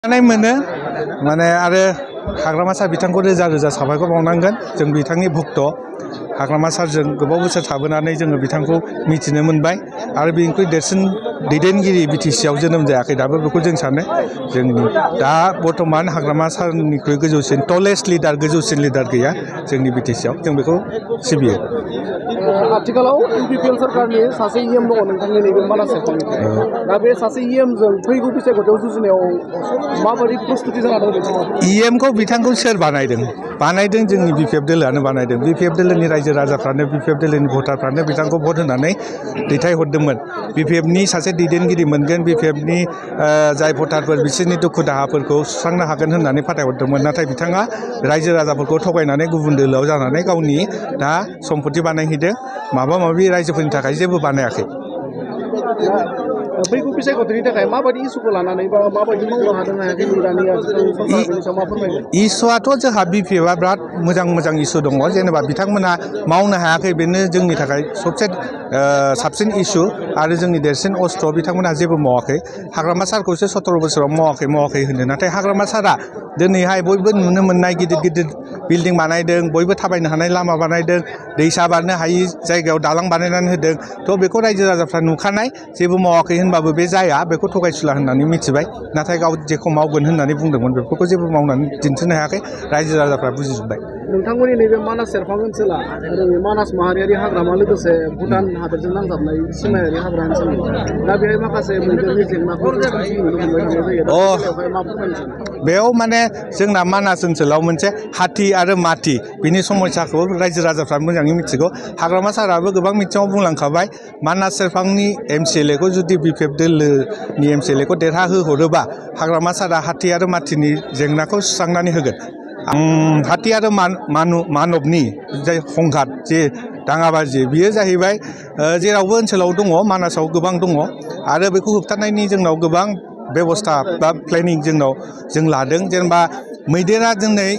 माने आरो हाग्रामा सार बिथांखौ रोजा रोजा साबायखर बावनांगोन जों बिथांनि भक्त हाग्रामा सारजों गोबाव बोसोर थाबोनानै जोङो बिथांखौ मिथिनो मोनबाय आरो बेनिख्रुइ देरसिन दैदेनगिरि बिटिसिआव जोनोम जायाखै दाबो बेखौ जों सानो जोंनि दा बर्तमान हाग्रामा सारनिख्रुइ गोजौसिन टलेस्ट लिडार गोजौसिन लिडार गैया जोंनि बिटिसिआव जों बेखौ सिबियो आथिखालाव इउपिपिएल सरकारनि सासे इएम दङ नोंथांनि नैबे मानास सेरफांनिफ्राय दा बे सासे इएमजों फैगौ बैसागुआव जुजिनायाव माबायदि प्रस्तुति जाना दं इएमखौ बिथांखौ सोर बानायदों जोंनि बिपिएफ दोलोआनो बानायदों बिपिएफ दोलोनि रायजो राजाफ्रानो बिपिएफ दोलोनि भटारफ्रानो बिथांखौ भट होनानै दैथायहरदोंमोन बिपिएफनि सासे दैदेनगिरि मोनगोन बिपिएफनि जाय भटारफोर बिसोरनि दुखु दाहाफोरखौ सुस्रांनो हागोन होननानै फाथायहरदोंमोन नाथाय बिथाङा रायजो राजाफोरखौ थगायनानै गुबुन दोलोआव जानानै गावनि दा सम्पति बानायहैदों माबा माबि रायजोफोरनि थाखाय जेबो बानायाखै फैगौ बैसागुनि थाखाय माबायदि इसुखौ लानानै बा माबायदि मावनो हादों हायाखै दानि इसुआथ' जोंहा बिपिएफआ बिराद मोजां इसु दङ जेनेबा बिथांमोना मावनो हायाखै बेनो जोंनि थाखाय सबसे साबसिन इसु आरो जोंनि देरसिन अस्त्र बिथांमोना जेबो मावाखै हाग्रामा सारखौसो 17 बोसोराव मावाखै होनो नाथाय हाग्रामा सारा दिनैहाय बयबो नुनो मोननाय गिदिर बिल्डिं बानायदों बयबो थाबायनो हानाय लामा बानायदों दैसा बारनो हायि जायगायाव दालां बानायनानै होदों थ' बेखौ रायजो राजाफ्रा नुखानाय जेबो मावाखै होनबाबो बे जाया बेखौ थगायसुला होननानै मिथिबाय नाथाय गाव जेखौ मावगोन होननानै बुंदोंमोन बेफोरखौ जेबो मावनानै दिन्थिनो हायाखै रायजो राजाफ्रा बुजिजोब्बाय नोंथांमोननि नैबे मानास सेरफां ओनसोला मानास माहारियारि हाग्रामा लोगोसे भुटान हादोरजों नांजाबनाय सिमायारि हाग्रा ओनसोल दा बेहाय माखासे मैदेरनि जेंनाखौ नुनो मोनबाय थानाय जायो बेयाव माने जोंना मानास ओनसोलाव मोनसे हाथी आरो माथि बिनि समस्याखौ रायजो राजाफ्रा मोजाङै मिथिगौ हाग्रामा साराबो गोबां मिथिङाव बुंलांखाबाय मानास सेरफांनि एमसिएलएखौ जुदि बिपिएफ दोलोनि एमसिएलएखौ देरहाहोहरोबा हाग्रामा सारा हाथी आरो माथिनि जेंनाखौ सुस्रांनानै होगोन हाथी आरो मानबनि जाय संघात जे दाङाबाजि बियो जाहैबाय जेरावबो ओनसोलाव दङ मानासाव गोबां दङ आरो बेखौ होबथानायनि जोंनाव गोबां बेबस्था बा प्लेनिं जों लादों जेनेबा मैदेरा दिनै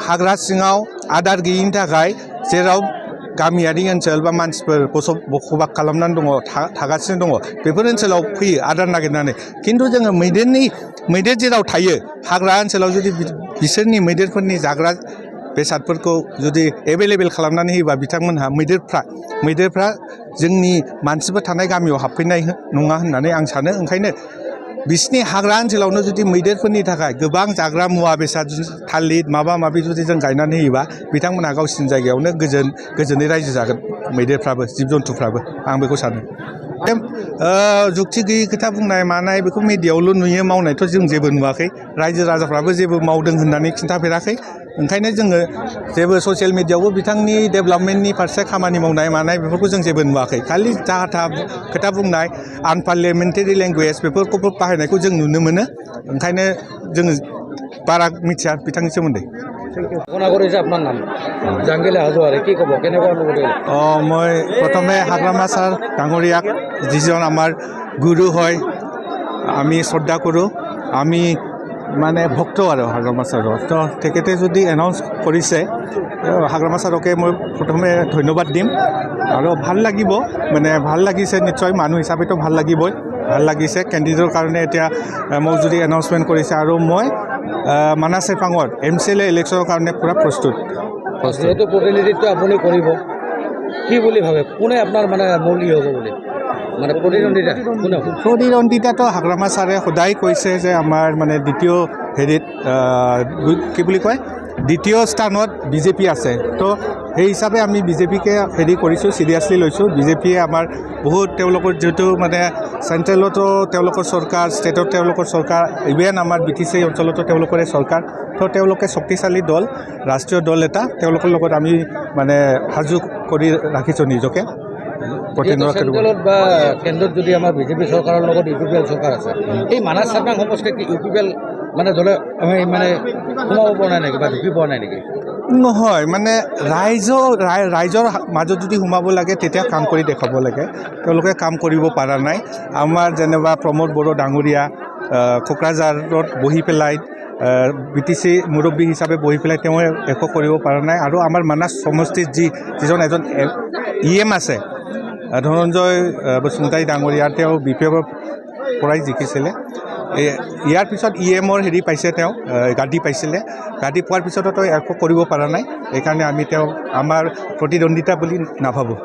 हाग्रा सिङाव आदार गैयिनि थाखाय जेराव गामियारि ओनसोल बा मानसिफोर बसबास खालामनानै दङ थागासिनो दङ बेफोर ओनसोलाव फैयो आदार नागिरनानै खिन्थु जोङो मैदेर जेराव थायो हाग्रा ओनसोलाव जुदि बिसोरनि मैदेरफोरनि जाग्रा बेसादफोरखौ जुदि एभेलेबेल खालामनानै होयोबा बिथांमोनहा मैदेरफ्रा जोंनि मानसिफोर थानाय गामियाव हाबफैनाय नङा होननानै आं सानो ओंखायनो बिसिनि हाग्रा ओनसोलावनो जुदि मैदेरफोरनि थाखाय गोबां जाग्रा मुवा बेसाद थालिर माबा माबि जुदि जों गायनानै होयोबा बिथांमोनहा गावसिनि जायगायावनो गोजोनै रायजो जागोन मैदेरफ्राबो जिब जन्थुफ्राबो आं बेखौ सानो जुक्ति गैयि खोथा बुंनाय मानाय बेखौ मिडियायावल' नुयो मावनायथ' जों जेबो नुवाखै रायजो राजाफ्राबो जेबो मावदों होननानै खिन्थाफेराखै ओंखायनो जोङो जेबो ससियेल मिडियायावबो बिथांनि डेभेलपमेन्टनि फारसे खामानि मावनाय मानाय बेफोरखौ जों जेबो नुवाखै खालि जाहा थाहा खोथा बुंनाय आनपार्लियामेन्टारि लेंगुवेज बेफोरखौबो बाहायनायखौ जों नुनो मोनो ओंखायनो जोङो बारा मिथिया बिथांनि सोमोन्दै মই প্ৰথমে হাগ্ৰামা ছাৰ ডাঙৰীয়াক যিজন আমাৰ গুৰু হয় আমি শ্ৰদ্ধা কৰোঁ আমি মানে ভক্ত আৰু হাগ্ৰামা ছাৰৰ তো তেখেতে যদি এনাউন্স কৰিছে হাগ্ৰামা ছাৰকে মই প্ৰথমে ধন্যবাদ দিম আৰু ভাল লাগিব মানে ভাল লাগিছে নিশ্চয় মানুহ হিচাপেতো ভাল লাগিবই ভাল লাগিছে কেণ্ডিডেটৰ কাৰণে এতিয়া মোক যদি এনাউন্সমেণ্ট কৰিছে আৰু মই মানাস চেৰপাঙৰ এমচিএলএ ইলেকশ্যনৰ কাৰণে পূৰা প্ৰস্তুত যেহেতু প্ৰতিনিধিত্ব আপুনি কৰিব কি বুলি ভাবে কোনে আপোনাৰ মানে মৌলিক হ'ব বুলি মানে প্ৰতিদ্বন্দ্বিতাটো হাগ্ৰামা ছাৰে সদায় কৈছে যে আমাৰ মানে দ্বিতীয় কি বুলি কয় দ্বিতীয় স্থানত বিজেপি আছে তো সেই হিচাপে আমি বিজেপিকে কৰিছোঁ চিৰিয়াছলি লৈছোঁ বিজেপিয়ে আমাৰ বহুত তেওঁলোকৰ যিহেতু মানে চেণ্ট্ৰেলতো তেওঁলোকৰ চৰকাৰ ষ্টেটত তেওঁলোকৰ চৰকাৰ ইভেন আমাৰ বিটিচি অঞ্চলতো তেওঁলোকৰে চৰকাৰ তো তেওঁলোকে শক্তিশালী দল ৰাষ্ট্ৰীয় দল এটা তেওঁলোকৰ লগত আমি মানে সাজু কৰি ৰাখিছোঁ নিজকে চেণ্ট্ৰেলত বা কেন্দ্ৰত যদি আমাৰ বিজেপি চৰকাৰৰ লগত ইউপিপিএল চৰকাৰ আছে এই মানাস চেৰপাং সমষ্টিত ইউপিপিএল মানে দলে আমি মানে সোমাব পৰা নাই নেকি বা ঢুকি পোৱা নাই নেকি নহয় মানে ৰাইজৰ মাজত যদি সোমাব লাগে তেতিয়া কাম কৰি দেখাব লাগে তেওঁলোকে কাম কৰিব পৰা নাই আমাৰ যেনিবা প্ৰমোদ বড়ো ডাঙৰীয়া কোকৰাঝাৰত বহি পেলাই বিটিচি মুৰব্বী হিচাপে বহি পেলাই তেওঁ একো কৰিব পৰা নাই আৰু আমাৰ মানাস সমষ্টিত যিজন এজন ইএম আছে ধনঞ্জয় বসুমতাৰী ডাঙৰীয়া তেওঁ বিপিএফৰ পৰাই জিকিছিলে ইয়াৰ পিছত EMৰ হেৰি পাইছে তেওঁ গাদী পাইছিলে গাদী পোৱাৰ পিছতো তেওঁ একো কৰিব পৰা নাই সেইকাৰণে আমি তেওঁ আমাৰ প্ৰতিদ্বন্দ্বিতা বুলি নাভাবোঁ